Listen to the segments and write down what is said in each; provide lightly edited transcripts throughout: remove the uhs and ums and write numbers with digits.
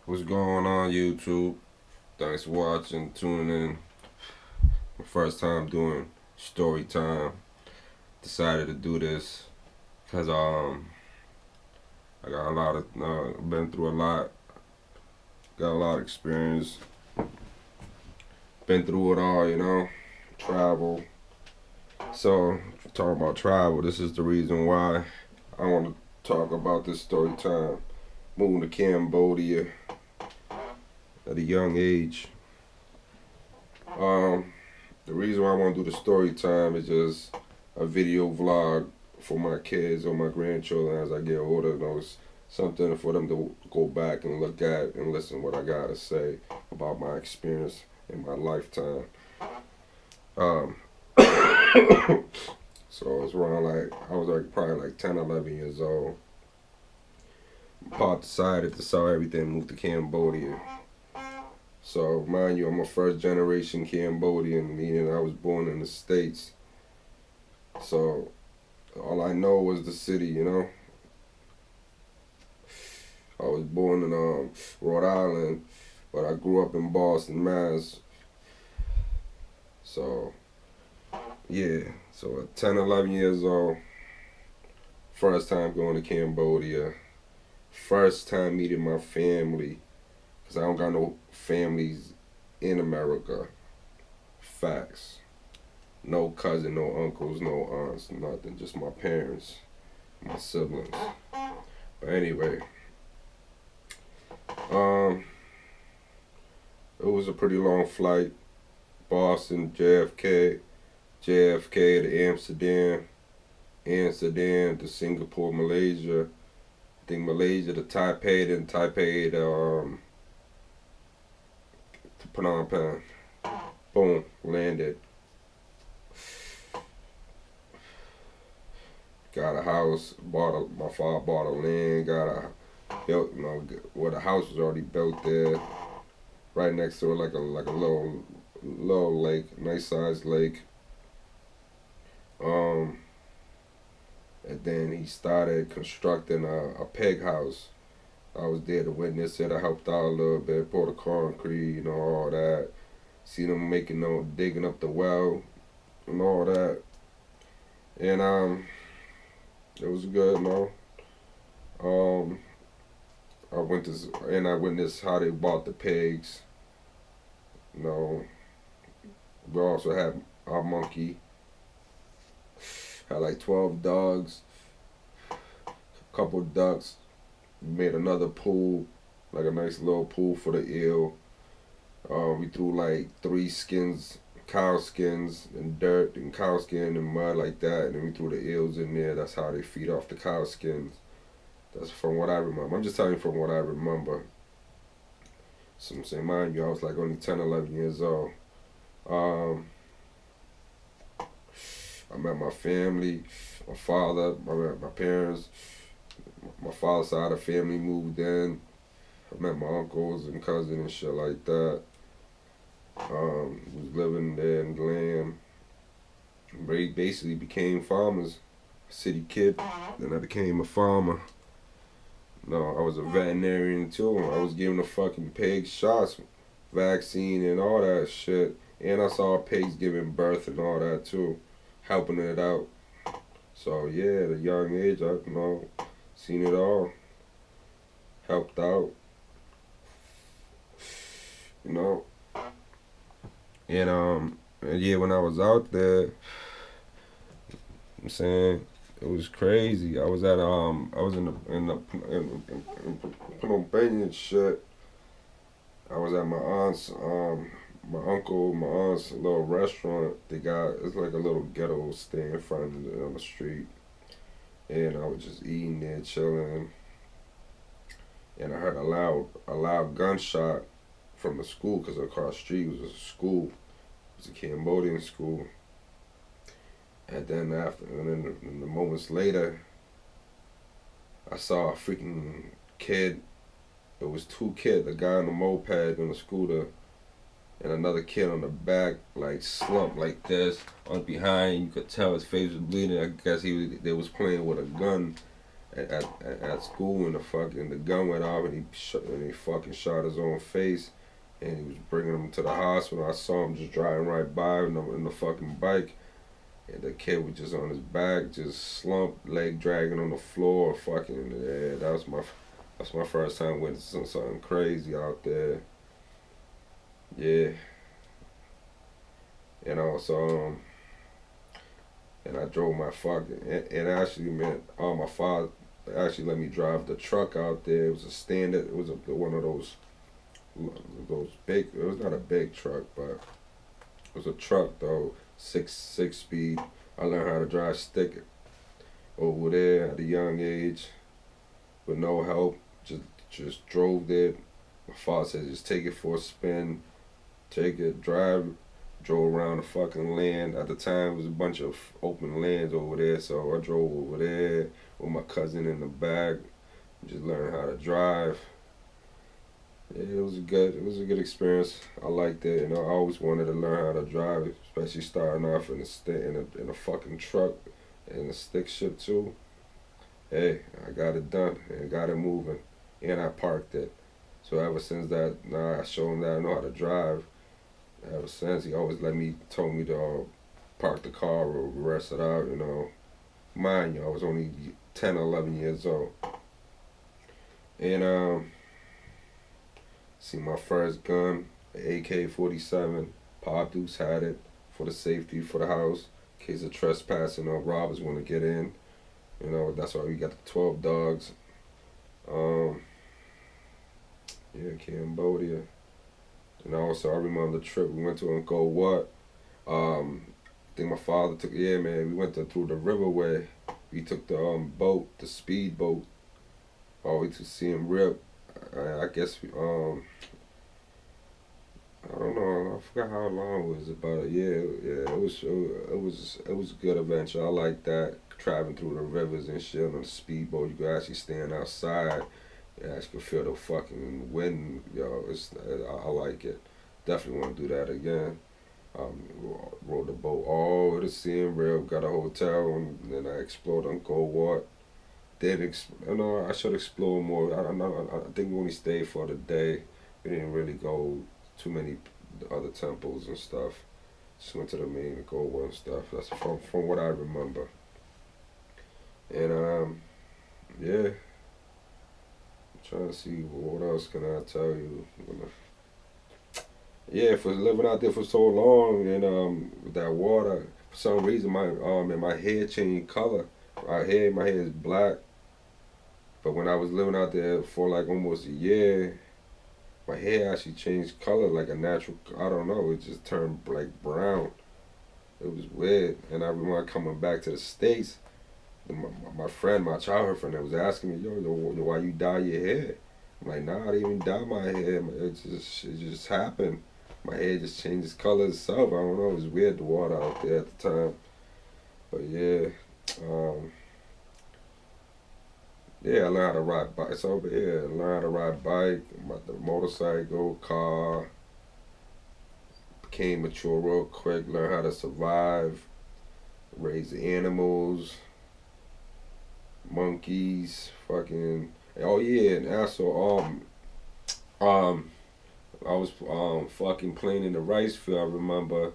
What's going on, YouTube? Thanks for watching, tuning in. My first time doing story time. Decided to do this because I got a lot of been through a lot, got a lot of experience, been through it all, travel. So talking about travel, this is the reason why I want to talk about this story time. Moving to Cambodia at a young age. Um, The reason why I want to do the story time is just a video vlog for my kids or my grandchildren as I get older. It's something for them to go back and look at and listen what I gotta say about my experience in my lifetime. Um, so it's around I was probably 10, 11 years old. Pop decided to sell everything and move to Cambodia. So, mind you, I'm a first generation Cambodian, meaning I was born in the States. So, all I know was the city. I was born in Rhode Island, but I grew up in Boston, Mass. So, yeah. So, at 10, 11 years old, first time going to Cambodia, first time meeting my family, because I don't got no families in America. Facts. No cousin, no uncles, no aunts, nothing. Just my parents, my siblings. But anyway, it was a pretty long flight. Boston, JFK to Amsterdam, Amsterdam to Singapore, Malaysia. I think Malaysia to Taipei, then Taipei to Phnom Penh. Boom, landed. Got a house. My father bought a land. Built, where the house was already built there. Right next to it, like a little lake, nice sized lake. And then he started constructing a pig house. I was there to witness it. I helped out a little bit, poured the concrete, all that. See them digging up the well and all that. And it was good, I witnessed how they bought the pigs. We also had our monkey. Had like 12 dogs, a couple ducks. We made another pool, like a nice little pool for the eel. We threw like 3 skins, cow skins and dirt and cow skin and mud like that, and then we threw the eels in there. That's how they feed off the cow skins. That's from what I remember. I'm just telling you from what I remember. So I'm saying, mind you, I was like only 10, 11 years old. I met my family, my father, my parents. My father's side of the family moved in. I met my uncles and cousins and shit like that. Was living there in Glam. We basically became farmers. City kid. Then I became a farmer. I was a veterinarian too. I was giving the fucking pigs shots, vaccine and all that shit. And I saw pigs giving birth and all that too, helping it out. So yeah, at a young age, I seen it all, helped out, and yeah, when I was out there, I'm saying it was crazy. I was in Phnom Penh and shit. I was at my aunt's, my uncle, my aunt's little restaurant. It's like a little ghetto stand in front of on the street. And I was just eating there, chilling. And I heard a loud gunshot from the school, because across the street was a school. It was a Cambodian school. And then the moments later, I saw a freaking kid. It was 2 kids, a guy on the moped on the scooter, and another kid on the back, like slumped like this, on behind. You could tell his face was bleeding. I guess they was playing with a gun at school, and the gun went off, and he fucking shot his own face, and he was bringing him to the hospital. I saw him just driving right by in the fucking bike, and the kid was just on his back, just slumped, leg dragging on the floor. Fucking yeah, that's my first time witnessing something crazy out there. Yeah, and also and I drove my fucking and actually man, my father actually let me drive the truck out there. It was a standard. It was one of those big. It was not a big truck, but it was a truck though. Six speed. I learned how to drive stick over there at a young age with no help. Just drove there. My father said just take it for a spin, take it, drive. Drove around the fucking land. At the time, it was a bunch of open lands over there, so I drove over there with my cousin in the back. Just learned how to drive. Yeah, it was a good experience. I liked it. You know, I always wanted to learn how to drive, especially starting off in a fucking truck and a stick shift too. Hey, I got it done and got it moving, and I parked it. So ever since that, now I showed him that I know how to drive. Ever since, he always told me to park the car or rest it out, you know. Mind you, I was only 10 or 11 years old. And, see my first gun, AK-47. Pop Deuce had it for the safety for the house, in case of trespassing or robbers want to get in. You know, that's why we got the 12 dogs. Yeah, Cambodia. And also, I remember the trip we went to Angkor Wat. I think my father took, yeah, man, we went through the riverway. We took the boat, the speed boat, all the way to Siem Reap. I guess we, I don't know, I forgot how long it was, about a year. Yeah, it was a good adventure. I like that, traveling through the rivers and shit on the speedboat. You could actually stand outside. Yeah, I can feel the fucking wind, yo. I like it. Definitely want to do that again. Rode the boat all the way to Siem Reap, got a hotel, and then I explored Angkor Wat. You know, I should explore more. I think we only stayed for the day. We didn't really go too many other temples and stuff. Just went to the main Angkor Wat and stuff. That's from what I remember. And yeah. Trying to see what else can I tell you. Yeah, for living out there for so long and with that water, for some reason my hair changed color. My hair is black. But when I was living out there for like almost a year, my hair actually changed color like a natural. I don't know. It just turned like brown. It was weird. And I remember coming back to the States. My friend, my childhood friend, that was asking me, yo, why you dye your hair? I'm like, nah, I didn't even dye my hair. It just happened. My hair just changed its color itself. I don't know. It was weird, the water out there at the time. But yeah, yeah, I learned how to ride bike. It's over here. I learned how to ride bike, the motorcycle, car. Became mature real quick. Learned how to survive, raise animals. Monkeys, fucking. Oh yeah, and also I was fucking playing in the rice field. I remember.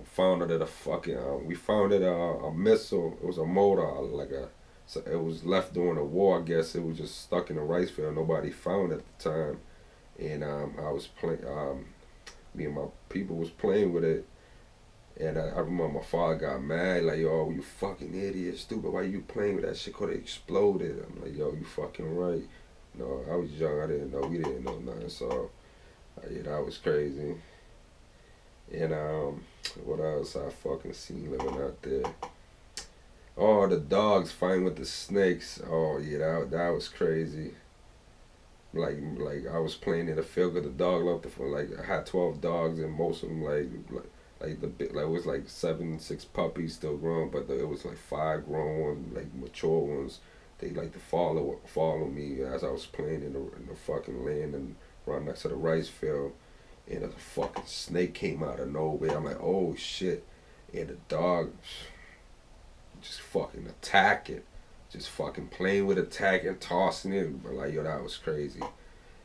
Found it at a fucking. We found it a missile. It was a motor, So it was left during the war. I guess it was just stuck in the rice field. Nobody found it at the time, and I was playing. Me and my people was playing with it. And I remember my father got mad, like, yo, you fucking idiot, stupid, why you playing with that shit? Could have exploded. I'm like, yo, you fucking right. No, I was young, I didn't know, we didn't know nothing, so, yeah, that was crazy. And, what else I fucking seen living out there? Oh, the dogs fighting with the snakes. Oh, yeah, that was crazy. Like I was playing in the field with the dog left for, like, I had 12 dogs, and most of them, like it was like 6 puppies still grown, but it was like 5 grown ones, like mature ones. They like to follow me as I was playing in the fucking land and right next to the rice field, and a fucking snake came out of nowhere. I'm like, oh shit, and the dog just fucking attacked it, just fucking playing with a tag and tossing it. But like, yo, that was crazy.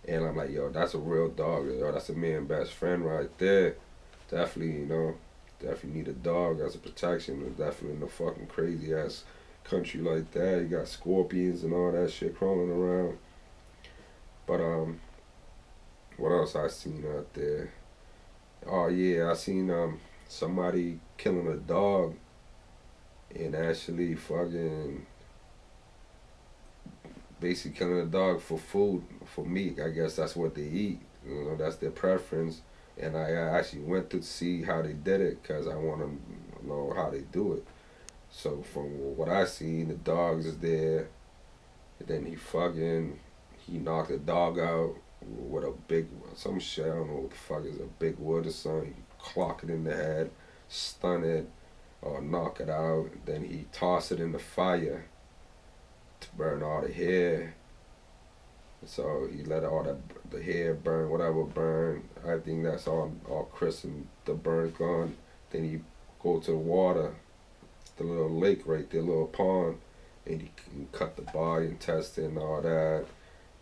And I'm like, yo, that's a real dog. Yo, that's a man best friend right there. Definitely, definitely need a dog as a protection. Definitely in a fucking crazy ass country like that. You got scorpions and all that shit crawling around. But what else I seen out there? Oh yeah, I seen somebody killing a dog and actually fucking basically killing a dog for food, for meat. I guess that's what they eat. That's their preference. And I actually went to see how they did it because I want to know how they do it. So from what I seen, the dogs is there, and then he knocked the dog out with a big some shit. I don't know what the fuck is a big wood or something. He clock it in the head, stun it, or knock it out. Then he toss it in the fire to burn all the hair. So he let all the hair burn, whatever burn. I think that's all crisp and the burn gone. Then he go to the water, the little lake right there, little pond, and he can cut the body and test it and all that,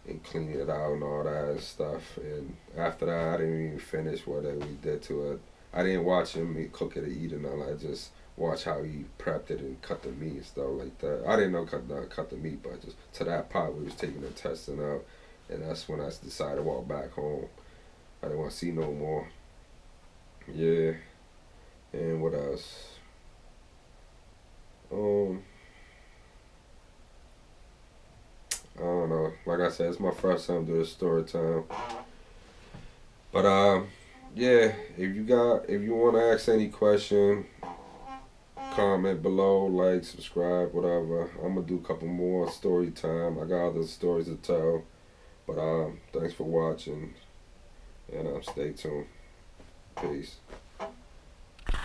and clean it out and all that stuff. And after that, I didn't even finish what we did to it. I didn't watch him cook it or eat it and all. I just watched how he prepped it and cut the meat and stuff like that. I didn't know cut the meat, but just to that part we was taking the testing out, and that's when I decided to walk back home. I didn't want to see no more. Yeah, and what else? I don't know. Like I said, it's my first time doing story time. But yeah. If you want to ask any question, comment below, like, subscribe, whatever. I'm gonna do a couple more story time. I got other stories to tell. But thanks for watching, and stay tuned. Peace.